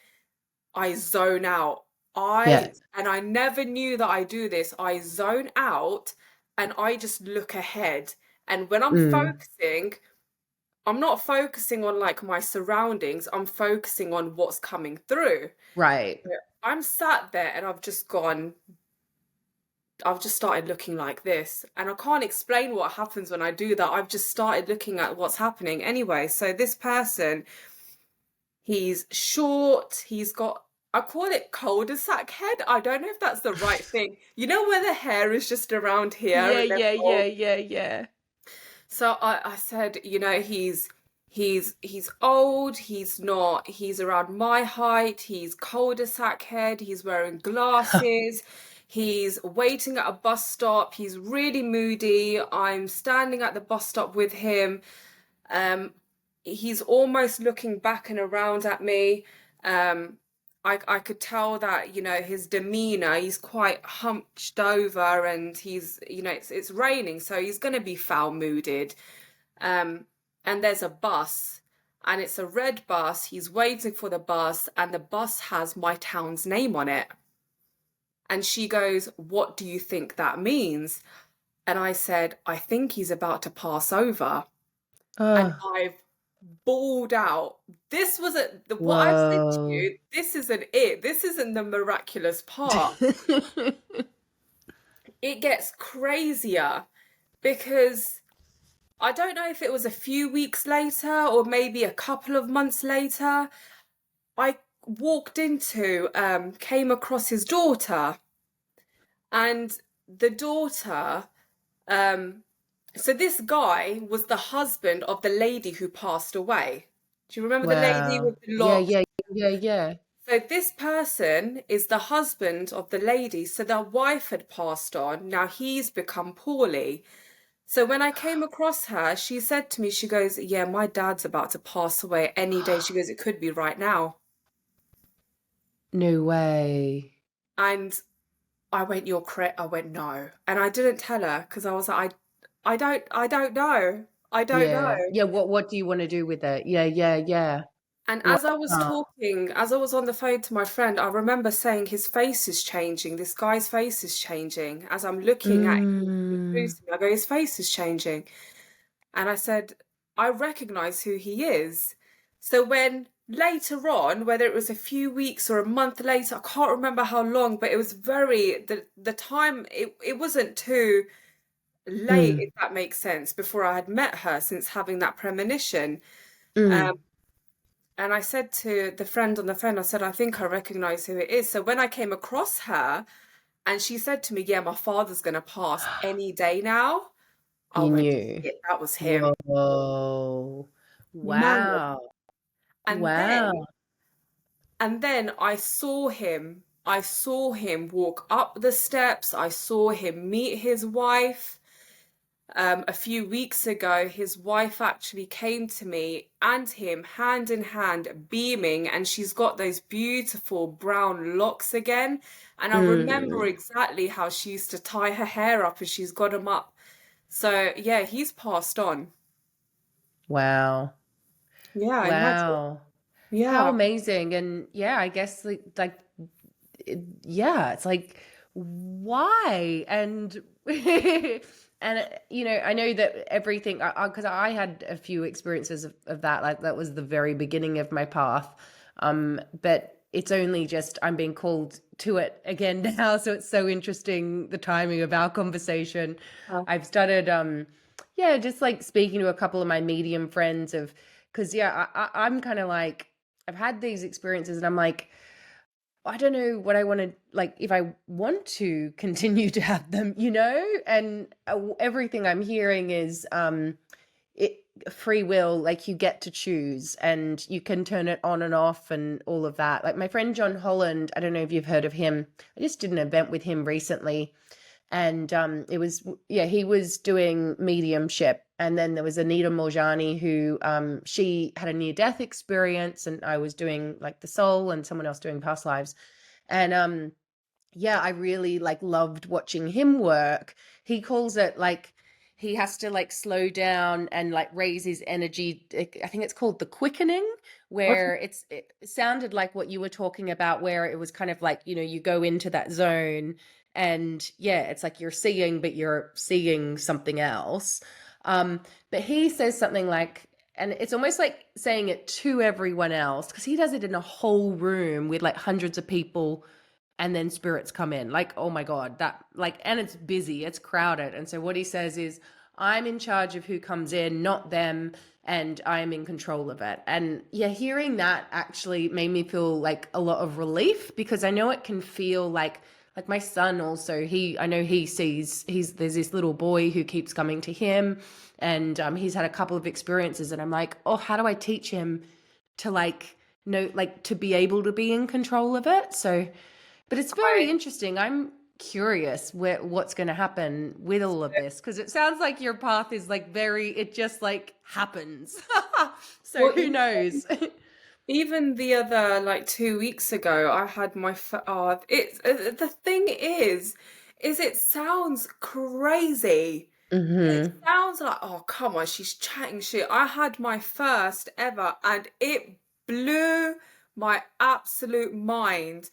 [SPEAKER 2] zone out.
[SPEAKER 1] Yeah.
[SPEAKER 2] And I never knew that I do this. I zone out and I just look ahead. And when I'm
[SPEAKER 1] Mm.
[SPEAKER 2] focusing, I'm not focusing on like my surroundings. I'm focusing on what's coming through.
[SPEAKER 1] Right.
[SPEAKER 2] Yeah. I'm sat there and I've just started looking like this. And I can't explain what happens when I do that. I've just started looking at what's happening anyway. So this person, he's short, he's got, I call it cul-de-sac head. I don't know if that's the right thing. You know where the hair is just around here
[SPEAKER 1] Yeah,
[SPEAKER 2] and then
[SPEAKER 1] yeah, yeah,
[SPEAKER 2] bald.
[SPEAKER 1] yeah, yeah.
[SPEAKER 2] So I said, he's old, he's around my height, he's cul-de-sac head, he's wearing glasses, he's waiting at a bus stop, he's really moody. I'm standing at the bus stop with him. He's almost looking back and around at me. I could tell that, his demeanor, he's quite hunched over, and it's raining, so he's going to be foul-mooded. And there's a bus, and it's a red bus. He's waiting for the bus, and the bus has my town's name on it. And she goes, what do you think that means? And I said, I think he's about to pass over. And
[SPEAKER 1] Oh,
[SPEAKER 2] I've bawled out. This wasn't what I've said to
[SPEAKER 1] whoa.
[SPEAKER 2] you. This isn't it. This isn't the miraculous part. It gets crazier because I don't know if it was a few weeks later or maybe a couple of months later. I came across his daughter, and the daughter, so this guy was the husband of the lady who passed away. Do you remember the lady
[SPEAKER 1] Wow.
[SPEAKER 2] with the
[SPEAKER 1] Yeah,
[SPEAKER 2] locks?
[SPEAKER 1] yeah, yeah, yeah.
[SPEAKER 2] So this person is the husband of the lady. So their wife had passed on. Now he's become poorly. So when I came across her, she said to me, she goes, yeah, my dad's about to pass away any day. She goes, it could be right now.
[SPEAKER 1] No way.
[SPEAKER 2] And I went, you're correct. I went, no. And I didn't tell her because I was like, I don't know. I don't know.
[SPEAKER 1] Yeah. Yeah, what do you want to do with it? Yeah, yeah, yeah.
[SPEAKER 2] And
[SPEAKER 1] Wow.
[SPEAKER 2] as I was on the phone to my friend, I remember saying his face is changing. This guy's face is changing. As I'm looking at him,
[SPEAKER 1] Mm.
[SPEAKER 2] I go, his face is changing. And I said, I recognize who he is. So when later on, whether it was a few weeks or a month later, I can't remember how long, but it was the time, it wasn't too late,
[SPEAKER 1] Mm.
[SPEAKER 2] if that makes sense, before I had met her since having that premonition. Um,
[SPEAKER 1] Mm.
[SPEAKER 2] and I said to the friend on the phone, I said, I think I recognize who it is. So when I came across her and she said to me, yeah, my father's going to pass any day now, I
[SPEAKER 1] You
[SPEAKER 2] went,
[SPEAKER 1] knew.
[SPEAKER 2] yeah, that was him.
[SPEAKER 1] Whoa.
[SPEAKER 2] Mad.
[SPEAKER 1] Wow.
[SPEAKER 2] And
[SPEAKER 1] Wow.
[SPEAKER 2] then I saw him. I saw him walk up the steps. I saw him meet his wife. A few weeks ago, his wife actually came to me and him hand in hand, beaming, and she's got those beautiful brown locks again. And I remember
[SPEAKER 1] Mm.
[SPEAKER 2] exactly how she used to tie her hair up as she's got them up. So, yeah, he's passed on.
[SPEAKER 1] Wow.
[SPEAKER 2] Yeah, imagine.
[SPEAKER 1] Wow. How
[SPEAKER 2] Yeah.
[SPEAKER 1] amazing. And yeah, I guess yeah, it's like why? And and I know that everything because I had a few experiences of that, like that was the very beginning of my path. But it's only just I'm being called to it again now, so it's so interesting the timing of our conversation.
[SPEAKER 2] Oh,
[SPEAKER 1] I've started yeah, just like speaking to a couple of my medium friends of because yeah, I'm kind of like I've had these experiences and I'm like I don't know what I want to like if I want to continue to have them, and everything I'm hearing is it free will, like you get to choose and you can turn it on and off and all of that. Like my friend John Holland, I don't know if you've heard of him. I just did an event with him recently and it was yeah, he was doing mediumship, and then there was Anita Morjani who she had a near death experience, and I was doing like the soul and someone else doing past lives. And yeah, I really like loved watching him work. He calls it like he has to like slow down and like raise his energy. I think it's called the quickening,
[SPEAKER 2] okay.
[SPEAKER 1] where it sounded like what you were talking about, where it was kind of like, you go into that zone and yeah, it's like you're seeing, but you're seeing something else. But he says something like, and it's almost like saying it to everyone else because he does it in a whole room with like hundreds of people, and then spirits come in like, oh my god, that like, and it's busy, it's crowded, and so what he says is I'm in charge of who comes in, not them, and I'm in control of it. And yeah, hearing that actually made me feel like a lot of relief because I know it can feel like my son also, I know he sees, there's this little boy who keeps coming to him, and he's had a couple of experiences, and I'm like, oh, how do I teach him to like know, like to be able to be in control of it? So but it's very
[SPEAKER 2] I,
[SPEAKER 1] interesting. I'm curious what's going to happen with all of this because it sounds like your path is like very, it just like happens. So
[SPEAKER 2] well,
[SPEAKER 1] who knows?
[SPEAKER 2] even the other like 2 weeks ago, I had my it's the thing is it sounds crazy. It
[SPEAKER 1] Hmm.
[SPEAKER 2] sounds like, oh, come on, she's chatting shit. I had my first ever and it blew my absolute mind.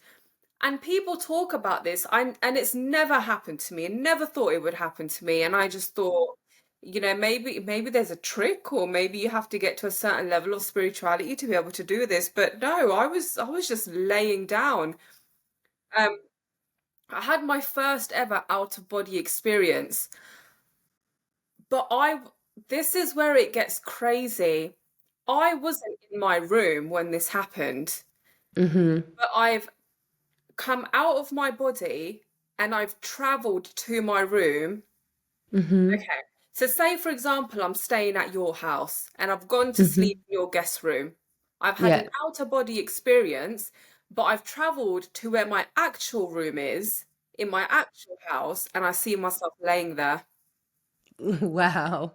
[SPEAKER 2] And people talk about this, and it's never happened to me. I never thought it would happen to me. And I just thought, maybe there's a trick, or maybe you have to get to a certain level of spirituality to be able to do this. But no, I was just laying down. Um, I had my first ever out of body experience, but this is where it gets crazy. I wasn't in my room when this happened,
[SPEAKER 1] Hmm.
[SPEAKER 2] but I've come out of my body and I've traveled to my room.
[SPEAKER 1] Hmm.
[SPEAKER 2] Okay. So say for example, I'm staying at your house and I've gone to sleep
[SPEAKER 1] Hmm.
[SPEAKER 2] in your guest room. I've had
[SPEAKER 1] Yeah.
[SPEAKER 2] an outer body experience, but I've traveled to where my actual room is in my actual house and I see myself laying there.
[SPEAKER 1] Wow.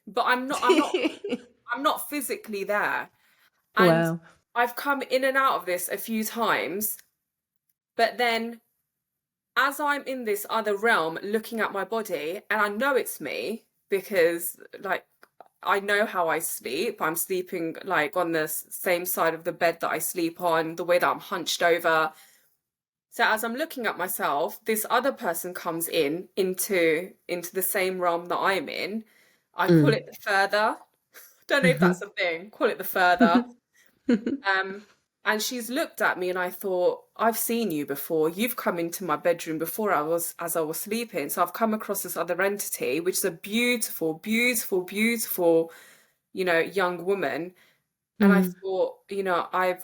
[SPEAKER 2] But I'm not physically there. And
[SPEAKER 1] Wow.
[SPEAKER 2] I've come in and out of this a few times, but then as I'm in this other realm looking at my body, and I know it's me because, like, I know how I sleep. I'm sleeping like on the same side of the bed that I sleep on, the way that I'm hunched over. So as I'm looking at myself, this other person comes into the same realm that I'm in. I call it
[SPEAKER 1] Mm.
[SPEAKER 2] the further. Don't know if
[SPEAKER 1] Hmm.
[SPEAKER 2] that's a thing. Call it the further. Um, and she's looked at me and I thought, I've seen you before. You've come into my bedroom before as I was sleeping. So I've come across this other entity, which is a beautiful, beautiful, beautiful, young woman. And I
[SPEAKER 1] Mm.
[SPEAKER 2] thought,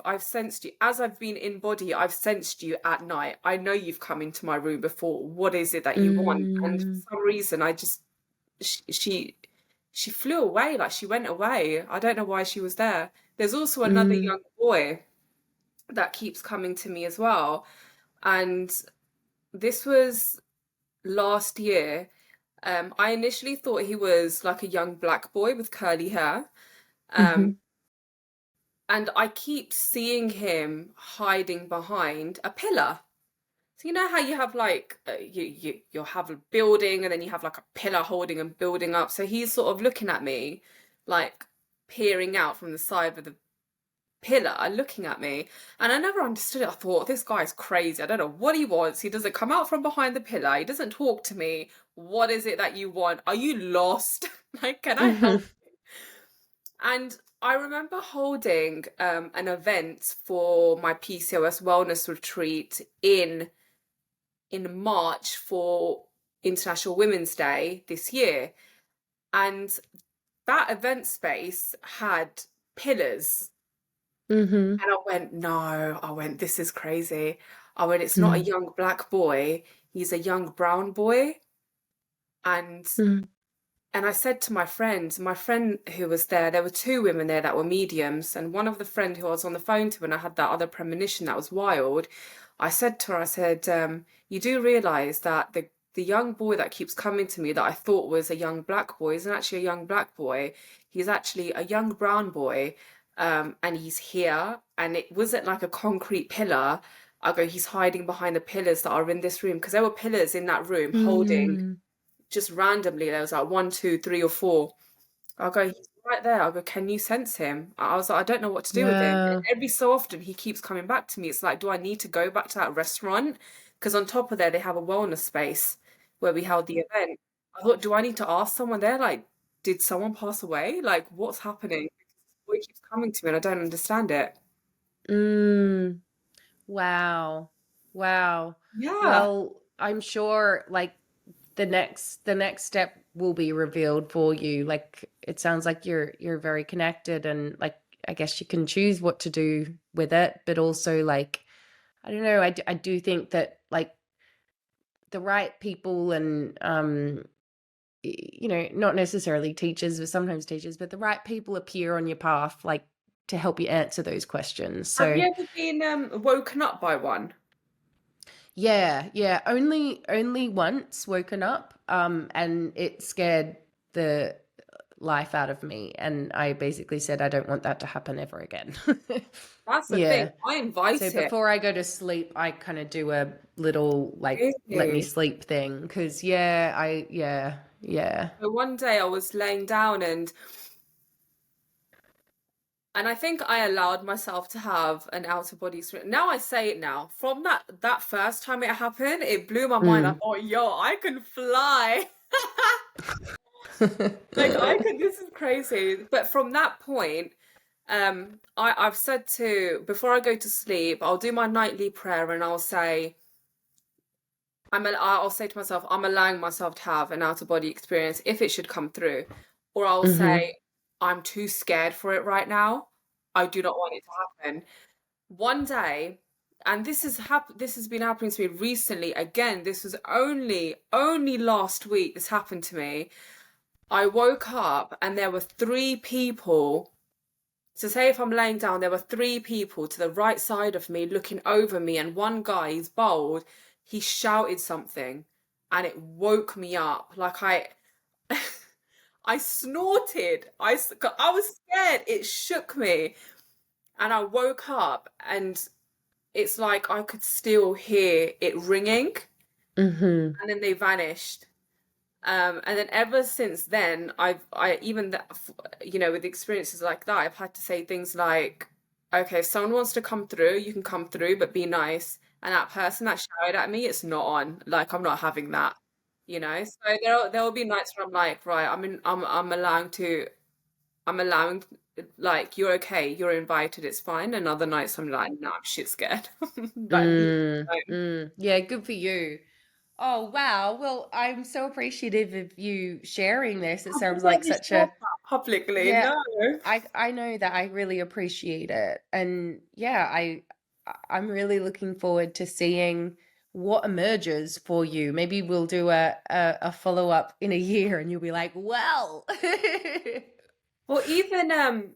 [SPEAKER 2] I've sensed you as I've been in body, I've sensed you at night. I know you've come into my room before. What is it that you want? And for
[SPEAKER 1] Mm.
[SPEAKER 2] some reason, I just she she she flew away, like she went away. I don't know why she was there. There's also another
[SPEAKER 1] Mm.
[SPEAKER 2] young boy that keeps coming to me as well. And this was last year. I initially thought he was like a young black boy with curly hair.
[SPEAKER 1] Mm-hmm.
[SPEAKER 2] Um, and I keep seeing him hiding behind a pillar. So you know how you have like you'll have a building and then you have like a pillar holding and building up. So he's sort of looking at me, like peering out from the side of the pillar, looking at me. And I never understood it. I thought this guy's crazy. I don't know what he wants. He doesn't come out from behind the pillar. He doesn't talk to me. What is it that you want? Are you lost? Like, can I help?
[SPEAKER 1] Mm-hmm.
[SPEAKER 2] And I remember holding an event for my PCOS wellness retreat in March for International Women's Day this year. And that event space had pillars.
[SPEAKER 1] Mm-hmm.
[SPEAKER 2] And I went, no, this is crazy. I went, it's not a young black boy, he's a young brown boy. And
[SPEAKER 1] Mm-hmm.
[SPEAKER 2] I said to my friend who was there were two women there that were mediums, and one of the friend who I was on the phone to when I had that other premonition that was wild, I said to her, I said, you do realize that the young boy that keeps coming to me that I thought was a young black boy isn't actually a young black boy. He's actually a young brown boy, and he's here, and it wasn't like a concrete pillar. I go, he's hiding behind the pillars that are in this room because there were pillars in that room holding
[SPEAKER 1] Mm-hmm.
[SPEAKER 2] just randomly. There was like one, two, three, or four. I'll go, he's right there. I'll go, can you sense him? I was like, I don't know what to do with him. And
[SPEAKER 1] Yeah.
[SPEAKER 2] every so often he keeps coming back to me. It's like, do I need to go back to that restaurant? Because on top of there, they have a wellness space where we held the event. I thought, do I need to ask someone there? Like, did someone pass away? Like, what's happening? Boy keeps coming to me and I don't understand it.
[SPEAKER 1] Mm. Wow. Wow.
[SPEAKER 2] Yeah.
[SPEAKER 1] Well, I'm sure like the next step will be revealed for you. Like it sounds like you're very connected and like I guess you can choose what to do with it, but also like I don't know, I do think that like the right people and not necessarily teachers, but sometimes teachers, but the right people appear on your path like to help you answer those questions.
[SPEAKER 2] Have
[SPEAKER 1] So
[SPEAKER 2] you ever been woken up by one?
[SPEAKER 1] yeah, yeah. Only once woken up, and it scared the life out of me. And I basically said I don't want that to happen ever again.
[SPEAKER 2] That's the thing.
[SPEAKER 1] Yeah.
[SPEAKER 2] I
[SPEAKER 1] So
[SPEAKER 2] invite it.
[SPEAKER 1] before I go to sleep, I kind of do a little like let me
[SPEAKER 2] Really?
[SPEAKER 1] sleep thing. Because yeah, yeah.
[SPEAKER 2] So one day I was laying down and I think I allowed myself to have an out of body experience. Now I say it now. From that first time it happened, it blew my mind. I
[SPEAKER 1] Mm.
[SPEAKER 2] thought, yo, I can fly. Like I could, this is crazy. But from that point, I've said to before I go to sleep, I'll do my nightly prayer and I'll say, I'll say to myself, I'm allowing myself to have an out of body experience if it should come through. Or I'll
[SPEAKER 1] Hmm.
[SPEAKER 2] say, I'm too scared for it right now. I do not want it to happen. One day, and this has been happening to me recently. Again, this was only last week this happened to me. I woke up and there were three people. So say if I'm laying down, there were three people to the right side of me looking over me, and one guy, he's bold, he shouted something and it woke me up. Like I snorted. I was scared. It shook me. And I woke up and it's like I could still hear it ringing,
[SPEAKER 1] Hmm.
[SPEAKER 2] and then they vanished. And then ever since then, I even that, with experiences like that, I've had to say things like, okay, if someone wants to come through, you can come through, but be nice. And that person that shouted at me, it's not on. Like I'm not having that, you know. So there'll be nights where I'm like, right, I'm allowing, like, you're okay, you're invited, it's fine. And other nights I'm like, no, I'm shit scared. Like, leave me
[SPEAKER 1] Mm,
[SPEAKER 2] alone.
[SPEAKER 1] mm. Yeah, good for you. Oh, wow. Well, I'm so appreciative of you sharing this. It
[SPEAKER 2] I've
[SPEAKER 1] sounds
[SPEAKER 2] never
[SPEAKER 1] like
[SPEAKER 2] ever
[SPEAKER 1] such
[SPEAKER 2] shared
[SPEAKER 1] a,
[SPEAKER 2] that publicly,
[SPEAKER 1] yeah,
[SPEAKER 2] no.
[SPEAKER 1] I know that I really appreciate it. And yeah, I'm really looking forward to seeing what emerges for you. Maybe we'll do a follow-up in a year and you'll be like, well.
[SPEAKER 2] Well, even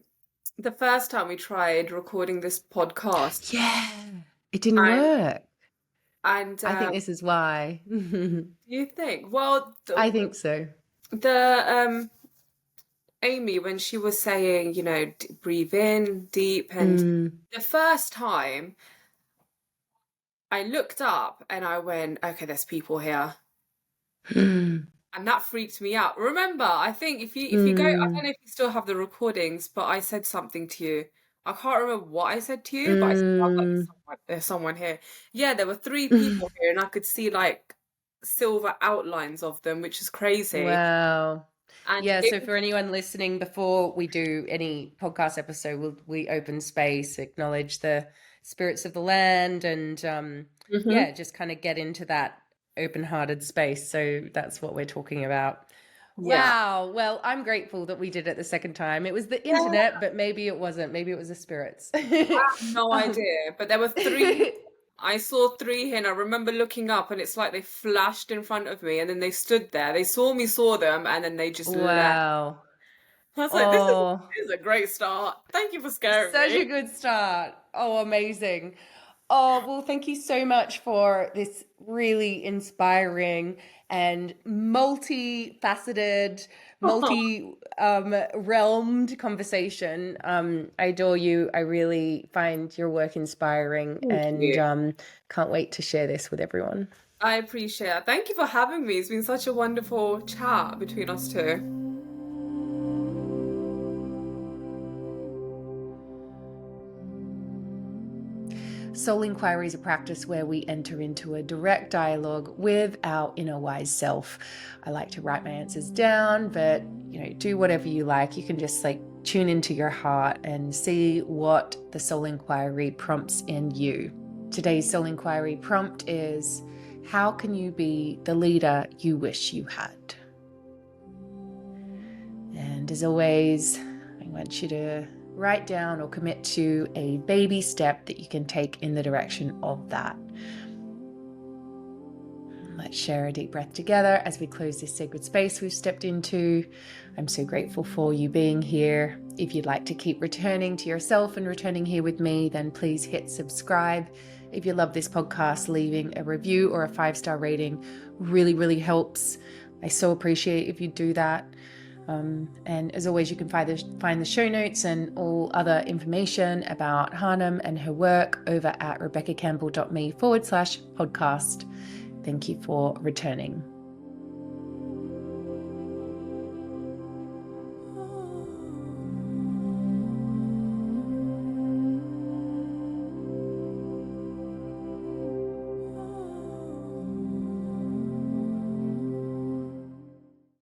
[SPEAKER 2] the first time we tried recording this podcast,
[SPEAKER 1] Yeah, it didn't
[SPEAKER 2] and
[SPEAKER 1] work.
[SPEAKER 2] And
[SPEAKER 1] I think this is why.
[SPEAKER 2] you think, well,
[SPEAKER 1] I think so.
[SPEAKER 2] the Amy, when she was saying, breathe in deep, and
[SPEAKER 1] Mm.
[SPEAKER 2] the first time I looked up and I went, okay, there's people here. And that freaked me out. Remember, I think if you go, I don't
[SPEAKER 1] Mm.
[SPEAKER 2] know if you still have the recordings, but I said something to you. I can't remember what I said to you, but I said, oh, God,
[SPEAKER 1] Mm.
[SPEAKER 2] there's someone here. Yeah, there were three people here, and I could see like silver outlines of them, which is crazy.
[SPEAKER 1] Wow.
[SPEAKER 2] And
[SPEAKER 1] Yeah,
[SPEAKER 2] it
[SPEAKER 1] so
[SPEAKER 2] was,
[SPEAKER 1] for anyone listening, before we do any podcast episode, we open space, acknowledge the spirits of the land, and yeah,
[SPEAKER 2] Mhm.
[SPEAKER 1] just kind of get into that open-hearted space. So that's what we're talking about.
[SPEAKER 2] Yeah.
[SPEAKER 1] Wow. Well, I'm grateful that we did it the second time. It was the
[SPEAKER 2] Yeah,
[SPEAKER 1] internet, but maybe it wasn't. Maybe it was the spirits.
[SPEAKER 2] no
[SPEAKER 1] Um,
[SPEAKER 2] idea. But there were three. I saw three here, and I remember looking up, and it's like they flashed in front of me, and then they stood there. They saw me, saw them, and then they just left.
[SPEAKER 1] wow.
[SPEAKER 2] I was like,
[SPEAKER 1] Oh.
[SPEAKER 2] this is a great start. Thank you for scaring
[SPEAKER 1] Such a
[SPEAKER 2] me.
[SPEAKER 1] good start. Oh, amazing. Oh, well, thank you so much for this really inspiring and multifaceted, multi realmed conversation. I adore you. I really find your work inspiring
[SPEAKER 2] Thank
[SPEAKER 1] and
[SPEAKER 2] you.
[SPEAKER 1] can't wait to share this with everyone.
[SPEAKER 2] I appreciate it. Thank you for having me. It's been such a wonderful chat between us two.
[SPEAKER 1] Soul inquiry is a practice where we enter into a direct dialogue with our inner wise self. I like to write my answers down, but do whatever you like. You can just like tune into your heart and see what the soul inquiry prompts in you. Today's soul inquiry prompt is, how can you be the leader you wish you had? And as always, I want you to write down or commit to a baby step that you can take in the direction of that. Let's share a deep breath together as we close this sacred space we've stepped into. I'm so grateful for you being here. If you'd like to keep returning to yourself and returning here with me, then please hit subscribe. If you love this podcast, leaving a review or a 5-star rating really, really helps. I so appreciate if you do that. And as always, you can find the show notes and all other information about Harnaam and her work over at rebeccacampbell.me/podcast. Thank you for returning.